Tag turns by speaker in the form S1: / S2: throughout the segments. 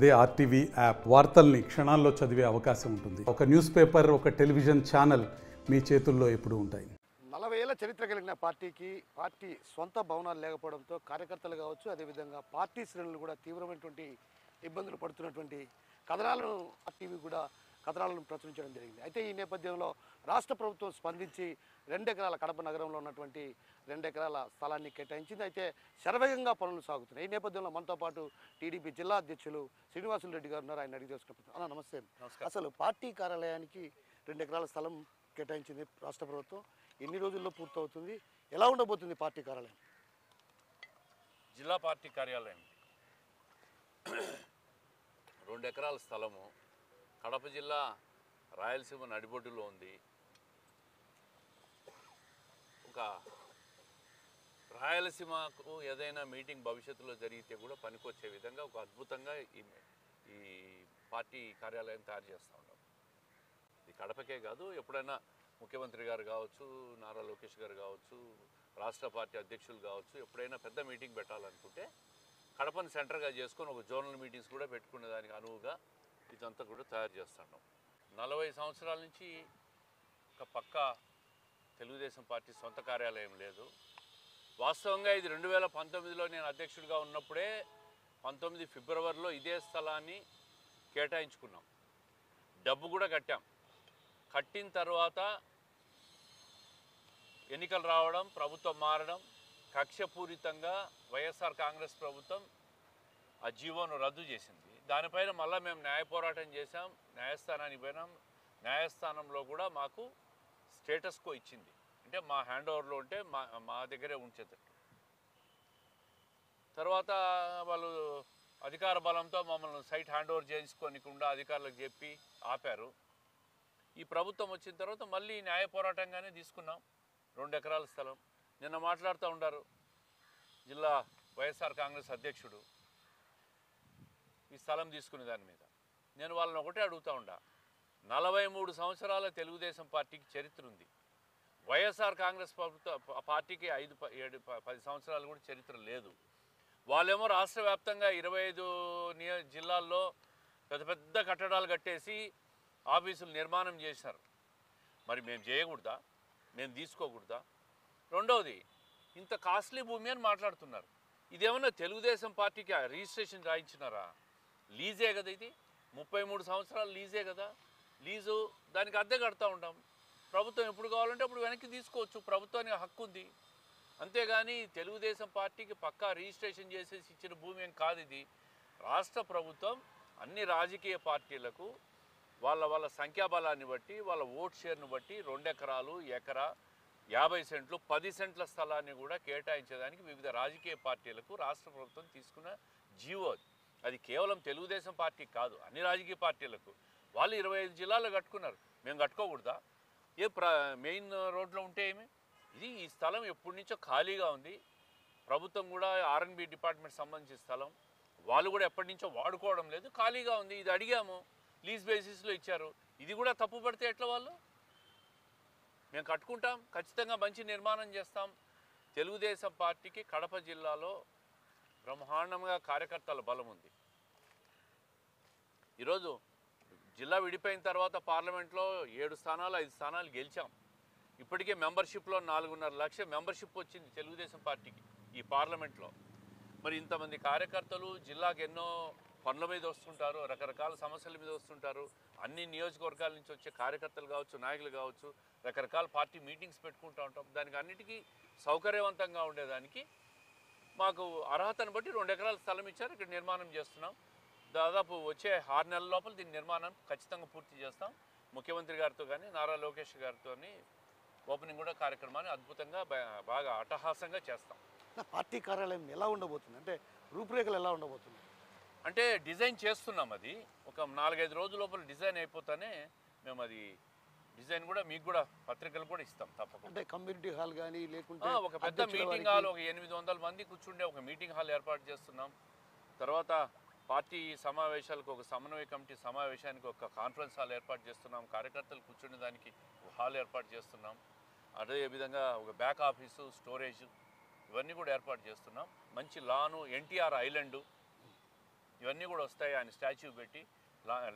S1: అదే RTV app వార్తల్ని క్షణాల్లో చదివే అవకాశం ఉంటుంది. ఒక న్యూస్ పేపర్, ఒక టెలివిజన్ ఛానల్ మీ చేతుల్లో ఎప్పుడూ ఉంటాయి.
S2: 40 ఏళ్ల చరిత్ర కలిగిన పార్టీ సొంత భవనాలు లేకపోవడంతో కార్యకర్తలు కావచ్చు, అదేవిధంగా పార్టీ శ్రేణులు కూడా తీవ్రమైనటువంటి ఇబ్బందులు పడుతున్నటువంటి కథనాలను టీవీ కూడా కథనాలను ప్రచురించడం జరిగింది. అయితే ఈ నేపథ్యంలో రాష్ట్ర ప్రభుత్వం స్పందించి 2 ఎకరాల కడప నగరంలో ఉన్నటువంటి 2 ఎకరాల స్థలాన్ని కేటాయించింది. అయితే శరవేగంగా పనులు సాగుతున్నాయి. ఈ నేపథ్యంలో మనతో పాటు టీడీపీ జిల్లా అధ్యక్షులు శ్రీనివాసులు రెడ్డి గారు ఉన్నారు. ఆయన అడిగి తెలుసుకుంటున్నాం. నమస్తే. అసలు పార్టీ కార్యాలయానికి 2 ఎకరాల స్థలం కేటాయించింది రాష్ట్ర ప్రభుత్వం. ఎన్ని రోజుల్లో పూర్తవుతుంది? ఎలా ఉండబోతుంది పార్టీ కార్యాలయం?
S3: జిల్లా పార్టీ కార్యాలయం 2 ఎకరాల స్థలము కడప జిల్లా రాయలసీమ నడిబొడ్డులో ఉంది. ఒక రాయలసీమకు ఏదైనా మీటింగ్ భవిష్యత్తులో జరిగితే కూడా పనికొచ్చే విధంగా ఒక అద్భుతంగా ఈ పార్టీ కార్యాలయం తయారు చేస్తూ ఉన్నాం. ఇది కడపకే కాదు, ఎప్పుడైనా ముఖ్యమంత్రి గారు కావచ్చు, నారా లోకేష్ గారు కావచ్చు, రాష్ట్ర పార్టీ అధ్యక్షులు కావచ్చు, ఎప్పుడైనా పెద్ద మీటింగ్ పెట్టాలనుకుంటే కడపని సెంటర్గా చేసుకొని ఒక జోనల్ మీటింగ్స్ కూడా పెట్టుకునే దానికి అనువుగా ఇదంతా కూడా తయారు చేస్తున్నాం. 40 సంవత్సరాల నుంచి ఒక పక్క తెలుగుదేశం పార్టీ సొంత కార్యాలయం లేదు. వాస్తవంగా ఇది 2019లో నేను అధ్యక్షుడిగా ఉన్నప్పుడే 19 ఫిబ్రవరిలో ఇదే స్థలాన్ని కేటాయించుకున్నాం. డబ్బు కూడా కట్టాం. కట్టిన తర్వాత ఎన్నికలు రావడం, ప్రభుత్వం మారడం, కక్షపూరితంగా వైఎస్ఆర్ కాంగ్రెస్ ప్రభుత్వం ఆ జీవోను రద్దు చేసింది. దానిపైన మళ్ళీ మేము న్యాయ పోరాటం చేశాం, న్యాయస్థానానికి పోయినాం. న్యాయస్థానంలో కూడా మాకు స్టేటస్ కో ఇచ్చింది. అంటే మా హ్యాండ్ ఓవర్లో ఉంటే మా దగ్గరే ఉంచేది. తర్వాత వాళ్ళు అధికార బలంతో మమ్మల్ని సైట్ హ్యాండ్ ఓవర్ చేసుకోనికుండా అధికారులకు చెప్పి ఆపారు. ఈ ప్రభుత్వం వచ్చిన తర్వాత మళ్ళీ న్యాయ పోరాటంగానే తీసుకున్నాం 2 ఎకరాల స్థలం. నిన్న మాట్లాడుతూ ఉంటారు జిల్లా వైఎస్ఆర్ కాంగ్రెస్ అధ్యక్షుడు ఈ స్థలం తీసుకునే దాని మీద. నేను వాళ్ళని ఒకటే అడుగుతూ ఉండా, 43 సంవత్సరాల తెలుగుదేశం పార్టీకి చరిత్ర ఉంది. వైఎస్ఆర్ కాంగ్రెస్ పార్టీకి 5-10 సంవత్సరాలు కూడా చరిత్ర లేదు. వాళ్ళేమో రాష్ట్ర వ్యాప్తంగా 25 జిల్లాల్లో పెద్ద పెద్ద కట్టడాలు కట్టేసి ఆఫీసులు నిర్మాణం చేశారు. మరి మేము చేయకూడదా? మేము తీసుకోకూడదా? రెండవది, ఇంత కాస్ట్లీ భూమి అని మాట్లాడుతున్నారు. ఇదేమన్నా తెలుగుదేశం పార్టీకి రిజిస్ట్రేషన్ రాయించినారా? లీజే కదా ఇది, 33 సంవత్సరాలు లీజే కదా. లీజు దానికి అద్దె కడతా ఉంటాం. ప్రభుత్వం ఎప్పుడు కావాలంటే అప్పుడు వెనక్కి తీసుకోవచ్చు, ప్రభుత్వానికి హక్కు ఉంది. అంతేగాని తెలుగుదేశం పార్టీకి పక్కా రిజిస్ట్రేషన్ చేసేసి ఇచ్చిన భూమి ఏం కాదు ఇది. రాష్ట్ర ప్రభుత్వం అన్ని రాజకీయ పార్టీలకు వాళ్ళ సంఖ్యాబలాన్ని బట్టి, వాళ్ళ ఓట్ షేర్ను బట్టి 2 ఎకరాలు, ఎకరా, 50 సెంట్లు, 10 సెంట్ల స్థలాన్ని కూడా కేటాయించేదానికి వివిధ రాజకీయ పార్టీలకు రాష్ట్ర ప్రభుత్వం తీసుకున్న జీవో. అది కేవలం తెలుగుదేశం పార్టీకి కాదు, అన్ని రాజకీయ పార్టీలకు. వాళ్ళు 25 జిల్లాలు కట్టుకున్నారు, మేము కట్టుకోకూడదా? మెయిన్ రోడ్లో ఉంటే ఏమి? ఈ స్థలం ఎప్పటి నుంచో ఖాళీగా ఉంది. ప్రభుత్వం కూడా R&B డిపార్ట్మెంట్ సంబంధించిన స్థలం, వాళ్ళు కూడా ఎప్పటి నుంచో వాడుకోవడం లేదు, ఖాళీగా ఉంది. ఇది అడిగాము, లీజ్ బేసిస్లో ఇచ్చారు. ఇది కూడా తప్పు పడితే ఎట్లా? వాళ్ళు మేము కట్టుకుంటాం, ఖచ్చితంగా మంచి నిర్మాణం చేస్తాం. తెలుగుదేశం పార్టీకి కడప జిల్లాలో బ్రహ్మాండంగా కార్యకర్తల బలం ఉంది. ఈరోజు జిల్లా విడిపోయిన తర్వాత పార్లమెంట్లో 7 స్థానాలు 5 స్థానాలు గెలిచాం. ఇప్పటికే మెంబర్షిప్లో 4.5 లక్షల మెంబర్షిప్ వచ్చింది తెలుగుదేశం పార్టీకి ఈ పార్లమెంట్లో. మరి ఇంతమంది కార్యకర్తలు జిల్లాకు ఎన్నో పనుల మీద వస్తుంటారు, రకరకాల సమస్యల మీద వస్తుంటారు. అన్ని నియోజకవర్గాల నుంచి వచ్చే కార్యకర్తలు కావచ్చు, నాయకులు కావచ్చు, రకరకాల పార్టీ మీటింగ్స్ పెట్టుకుంటూ ఉంటాం. దానికి అన్నిటికీ సౌకర్యవంతంగా ఉండేదానికి మాకు అర్హతను బట్టి 2 ఎకరాల స్థలం ఇచ్చారు. ఇక్కడ నిర్మాణం చేస్తున్నాం. దాదాపు వచ్చే 6 నెలల లోపల దీని నిర్మాణం ఖచ్చితంగా పూర్తి చేస్తాం. ముఖ్యమంత్రి గారితో కానీ నారా లోకేష్ గారితో ఓపెనింగ్ కూడా కార్యక్రమాన్ని అద్భుతంగా బాగా అట్టహాసంగా చేస్తాం.
S2: పార్టీ కార్యాలయం ఎలా ఉండబోతుంది? అంటే రూపురేఖలు ఎలా ఉండబోతుంది?
S3: అంటే డిజైన్ చేస్తున్నాం. అది ఒక 4-5 రోజుల లోపల డిజైన్ అయిపోతానే మేము అది డిజైన్ కూడా మీకు కూడా పత్రికలు కూడా ఇస్తాం తప్పకుండా.
S2: అంటే కమ్యూనిటీ హాల్ కానీ లేకుంటే
S3: ఒక పెద్ద మీటింగ్ హాల్, ఒక 800 మంది కూర్చుండే ఒక మీటింగ్ హాల్ ఏర్పాటు చేస్తున్నాం. తర్వాత పార్టీ సమావేశాలకు ఒక సమన్వయ కమిటీ సమావేశానికి ఒక కాన్ఫరెన్స్ హాల్ ఏర్పాటు చేస్తున్నాం. కార్యకర్తలు కూర్చునే దానికి హాల్ ఏర్పాటు చేస్తున్నాం. అదేవిధంగా ఒక బ్యాక్ ఆఫీసు, స్టోరేజ్, ఇవన్నీ కూడా ఏర్పాటు చేస్తున్నాం. మంచి లాను, ఎన్టీఆర్ ఐలాండు, ఇవన్నీ కూడా వస్తాయి. ఆయన స్టాచ్యూ పెట్టి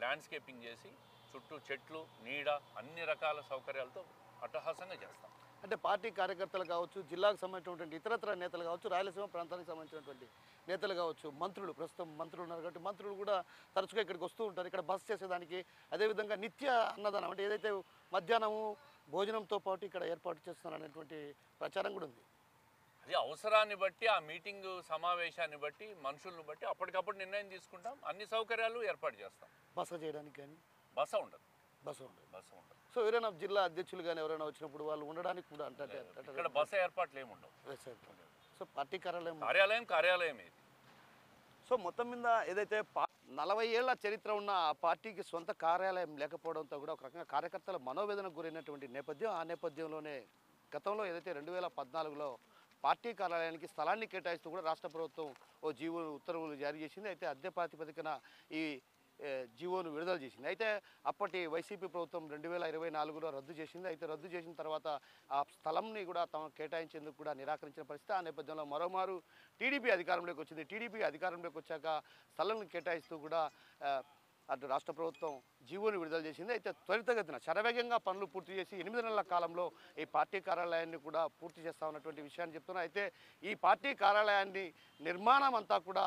S3: ల్యాండ్స్కేపింగ్ చేసి చుట్టూ చెట్లు నీడ అన్ని రకాల సౌకర్యాలతో అట్టహాసంగా చేస్తాం.
S2: అంటే పార్టీ కార్యకర్తలు కావచ్చు, జిల్లాకు సంబంధించినటువంటి ఇతరత్ర నేతలు కావచ్చు, రాయలసీమ ప్రాంతానికి సంబంధించినటువంటి నేతలు కావచ్చు, మంత్రులు, ప్రస్తుతం మంత్రులు ఉన్నారు కాబట్టి మంత్రులు కూడా తరచుగా ఇక్కడికి వస్తూ ఉంటారు. ఇక్కడ బస చేసేదానికి అదేవిధంగా నిత్య అన్నదానం అంటే ఏదైతే మధ్యాహ్నము భోజనంతో పాటు ఇక్కడ ఏర్పాటు చేస్తున్నారు అనేటువంటి ప్రచారం కూడా ఉంది.
S3: అది అవసరాన్ని బట్టి, ఆ మీటింగ్ సమావేశాన్ని బట్టి, మనుషులను బట్టి అప్పటికప్పుడు నిర్ణయం తీసుకుంటాం. అన్ని సౌకర్యాలు ఏర్పాటు చేస్తాం.
S2: బస చేయడానికి కానీ
S3: బస ఉండదు.
S2: బస ఉండదు. సో ఎవరైనా జిల్లా అధ్యక్షులు కానీ ఎవరైనా వచ్చినప్పుడు వాళ్ళు ఉండడానికి కూడా అంటే
S3: ఇక్కడ బస ఏర్పాట్లు ఏమి ఉండవు.
S2: సో పార్టీ
S3: కార్యాలయం ఇది.
S2: సో మొత్తం మీద ఏదైతే 40 ఏళ్ల చరిత్ర ఉన్న ఆ పార్టీకి సొంత కార్యాలయం లేకపోవడంతో కూడా ఒక రకంగా కార్యకర్తల మనోవేదనకు గురైనటువంటి నేపథ్యం. ఆ నేపథ్యంలోనే గతంలో ఏదైతే 2014లో పార్టీ కార్యాలయానికి స్థలాన్ని కేటాయిస్తూ కూడా రాష్ట్ర ప్రభుత్వం ఉత్తర్వులు జారీ చేసింది. అయితే అద్దె ప్రాతిపదికన ఈ జీవోను విడుదల చేసింది. అయితే అప్పటి వైసీపీ ప్రభుత్వం 2024లో రద్దు చేసింది. అయితే రద్దు చేసిన తర్వాత ఆ స్థలంని కూడా తమ కేటాయించేందుకు కూడా నిరాకరించిన పరిస్థితి. ఆ నేపథ్యంలో మరోమారు టీడీపీ అధికారంలోకి వచ్చింది. టీడీపీ అధికారంలోకి వచ్చాక స్థలం కేటాయిస్తూ కూడా అటు రాష్ట్ర ప్రభుత్వం జీవోని విడుదల చేసింది. అయితే త్వరితగతిన శరవేగంగా పనులు పూర్తి చేసి 8 నెలల కాలంలో ఈ పార్టీ కార్యాలయాన్ని కూడా పూర్తి చేస్తా ఉన్నటువంటి విషయాన్ని చెప్తున్నారు. అయితే ఈ పార్టీ కార్యాలయాన్ని నిర్మాణం అంతా కూడా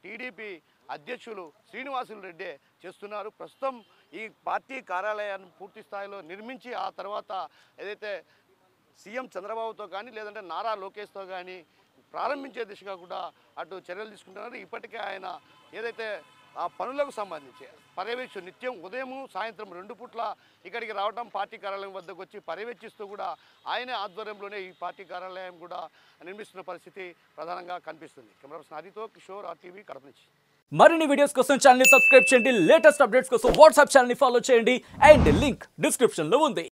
S2: టీడీపీ అధ్యక్షులు శ్రీనివాసులు రెడ్డి చేస్తున్నారు. ప్రస్తుతం ఈ పార్టీ కార్యాలయాన్ని పూర్తి స్థాయిలో నిర్మించి ఆ తర్వాత ఏదైతే సీఎం చంద్రబాబుతో కానీ లేదంటే నారా లోకేష్తో కానీ ప్రారంభించే దిశగా కూడా అటు చర్యలు తీసుకుంటున్నారు. ఇప్పటికే ఆయన ఏదైతే ఆ పనులకు సంబంధించి పర్యవేక్షణ నిత్యం ఉదయం సాయంత్రం 2 పూట్ల ఇక్కడికి రావడం, పార్టీ కార్యాలయం వద్దకు వచ్చి పర్యవేక్షిస్తూ కూడా ఆయనే ఆధ్వర్యంలోనే ఈ పార్టీ కార్యాలయం కూడా నిర్మిస్తున్న పరిస్థితి ప్రధానంగా కనిపిస్తుంది. కెమెరా పర్సన్ హరితో కిషోర్, RTV, కడప నుంచి.
S4: మరిన్ని వీడియోస్ కోసం ఛానల్ ని సబ్స్క్రైబ్ చేయండి. లేటెస్ట్ అప్డేట్స్ కోసం వాట్సాప్ ఛానల్ ని ఫాలో చేయండి. అండ్ లింక్ డిస్క్రిప్షన్ లో ఉంది.